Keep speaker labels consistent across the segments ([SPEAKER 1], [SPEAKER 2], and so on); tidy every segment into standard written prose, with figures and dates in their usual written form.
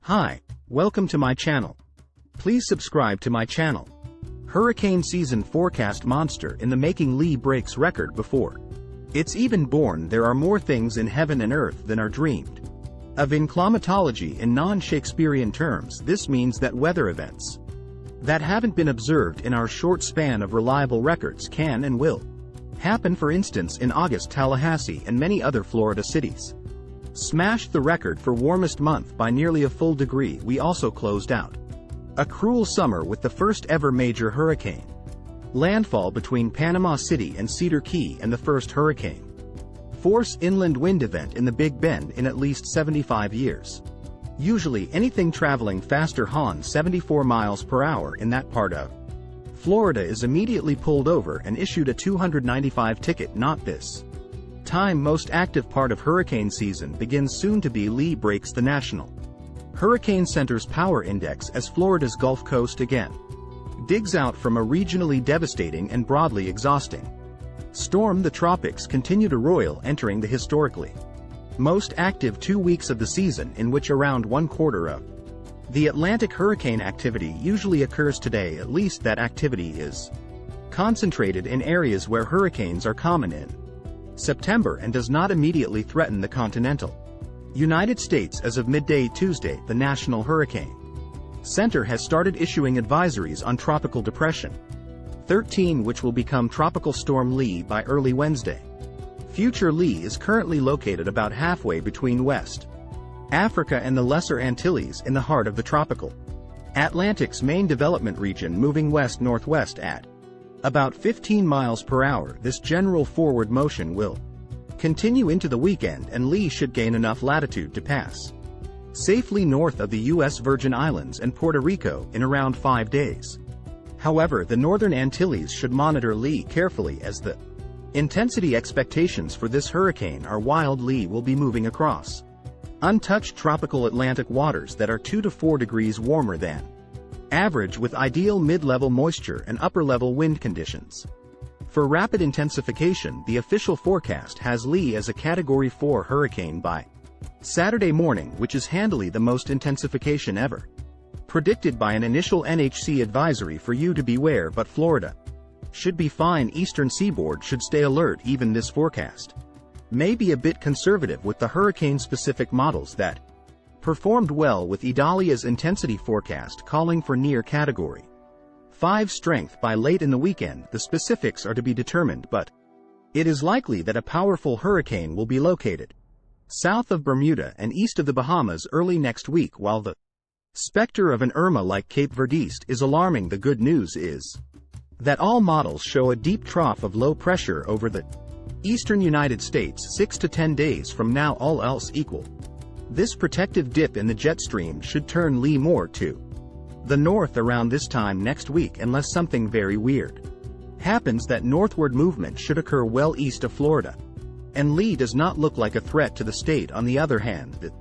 [SPEAKER 1] Hi, welcome to my channel. Please subscribe to my channel. Hurricane season forecast monster in the making. Lee breaks record before it's even born. There are more things in heaven and earth than are dreamed of in climatology. In non-Shakespearean terms, this means that weather events that haven't been observed in our short span of reliable records can and will happen. For instance, in August, Tallahassee and many other Florida cities smashed the record for warmest month by nearly a full degree. We also closed out a cruel summer with the first ever major hurricane landfall between Panama City and Cedar Key, and the first hurricane force inland wind event in the Big Bend in at least 75 years. Usually anything traveling faster than 74 miles per hour in that part of Florida is immediately pulled over and issued a $295 ticket. Not this time. Most active part of hurricane season begins soon to be. Lee breaks the National Hurricane Center's power index as Florida's Gulf Coast again digs out from a regionally devastating and broadly exhausting storm. The tropics continue to roil, entering the historically most active 2 weeks of the season, in which around 1/4 of the Atlantic hurricane activity usually occurs today. At least that activity is concentrated in areas where hurricanes are common in September and does not immediately threaten the continental United States. As of midday Tuesday, the National Hurricane Center has started issuing advisories on Tropical Depression 13, which will become Tropical Storm Lee by early Wednesday. Future Lee is currently located about halfway between West Africa and the Lesser Antilles, in the heart of the tropical Atlantic's main development region, moving west-northwest at about 15 miles per hour. This general forward motion will continue into the weekend, and Lee should gain enough latitude to pass safely north of the U.S. Virgin Islands and Puerto Rico in around 5 days. However, the Northern Antilles should monitor Lee carefully, as the intensity expectations for this hurricane are wild. Lee will be moving across untouched tropical Atlantic waters that are 2 to 4 degrees warmer than average, with ideal mid-level moisture and upper-level wind conditions. For rapid intensification, the official forecast has Lee as a Category 4 hurricane by Saturday morning, which is handily the most intensification ever predicted by an initial NHC advisory for you to beware. But Florida should be fine. Eastern seaboard should stay alert. Even this forecast may be a bit conservative, with the hurricane-specific models that performed well with Idalia's intensity forecast calling for near Category 5 strength by late in the weekend. The specifics are to be determined, but it is likely that a powerful hurricane will be located south of Bermuda and east of the Bahamas early next week, while the specter of an Irma like Cape Verde is alarming. The good news is that all models show a deep trough of low pressure over the eastern United States 6 to 10 days from now, all else equal. This protective dip in the jet stream should turn Lee more to the north around this time next week, unless something very weird happens. That northward movement should occur well east of Florida, and Lee does not look like a threat to the state. On the other hand, the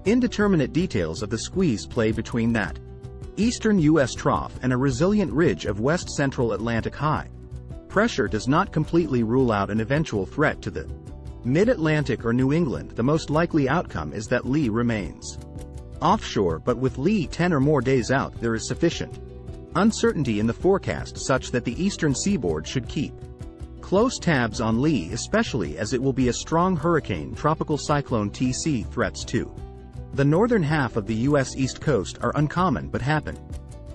[SPEAKER 1] indeterminate details of the squeeze play between that eastern U.S. trough and a resilient ridge of west-central Atlantic high pressure does not completely rule out an eventual threat to the mid-Atlantic or New England. The most likely outcome is that Lee remains offshore, but with Lee 10 or more days out, there is sufficient uncertainty in the forecast such that the eastern seaboard should keep close tabs on Lee, especially as it will be a strong hurricane. Tropical cyclone TC threats to the northern half of the U.S. East Coast are uncommon, but happen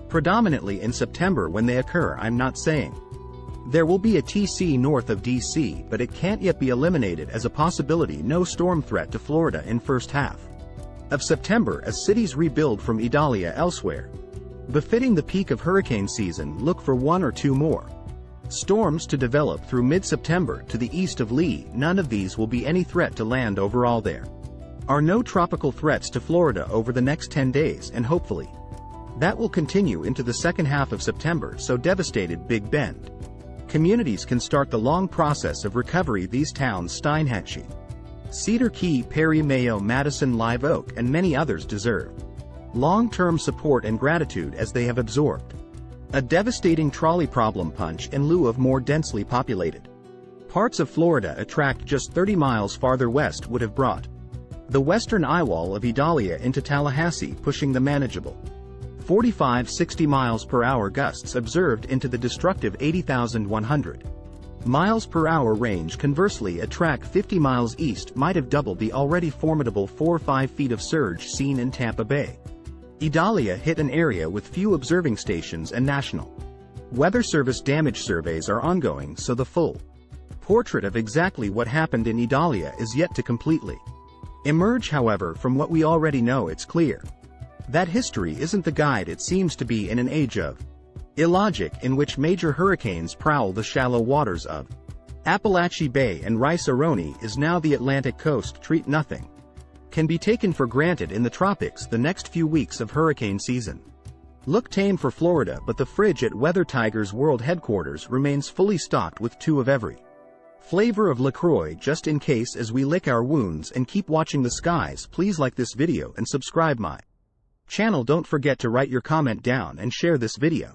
[SPEAKER 1] predominantly in September when they occur. I'm not saying there will be a TC north of D.C., but it can't yet be eliminated as a possibility. No storm threat to Florida in first half of September as cities rebuild from Idalia elsewhere. Befitting the peak of hurricane season, look for 1 or 2 more storms to develop through mid-September to the east of Lee. None of these will be any threat to land overall. There are no tropical threats to Florida over the next 10 days, and hopefully that will continue into the second half of September, so devastated Big Bend communities can start the long process of recovery. These towns, Steinhatchee, Cedar Key, Perry, Mayo, Madison, Live Oak, and many others, deserve long-term support and gratitude, as they have absorbed a devastating trolley problem punch in lieu of more densely populated parts of Florida. A tract just 30 miles farther west would have brought The western eyewall of Idalia into Tallahassee pushing the manageable 45-60 miles per hour gusts observed into the destructive 80,100 miles per hour range. Conversely, a track 50 miles east might have doubled the already formidable 4 or 5 feet of surge seen in Tampa Bay. Idalia hit an area with few observing stations, and National Weather Service damage surveys are ongoing, so the full portrait of exactly what happened in Idalia is yet to completely emerge. However, from what we already know, it's clear that history isn't the guide it seems to be in an age of illogic in which major hurricanes prowl the shallow waters of Appalachia Bay and Rice-A-Roni is now the Atlantic coast. Treat nothing can be taken for granted in the tropics the next few weeks of hurricane season. Look tame for Florida, but the fridge at Weather Tiger's world headquarters remains fully stocked with 2 of every flavor of LaCroix just in case as we lick our wounds. And keep watching the skies. Please like this video and subscribe my channel. Don't forget to write your comment down and share this video.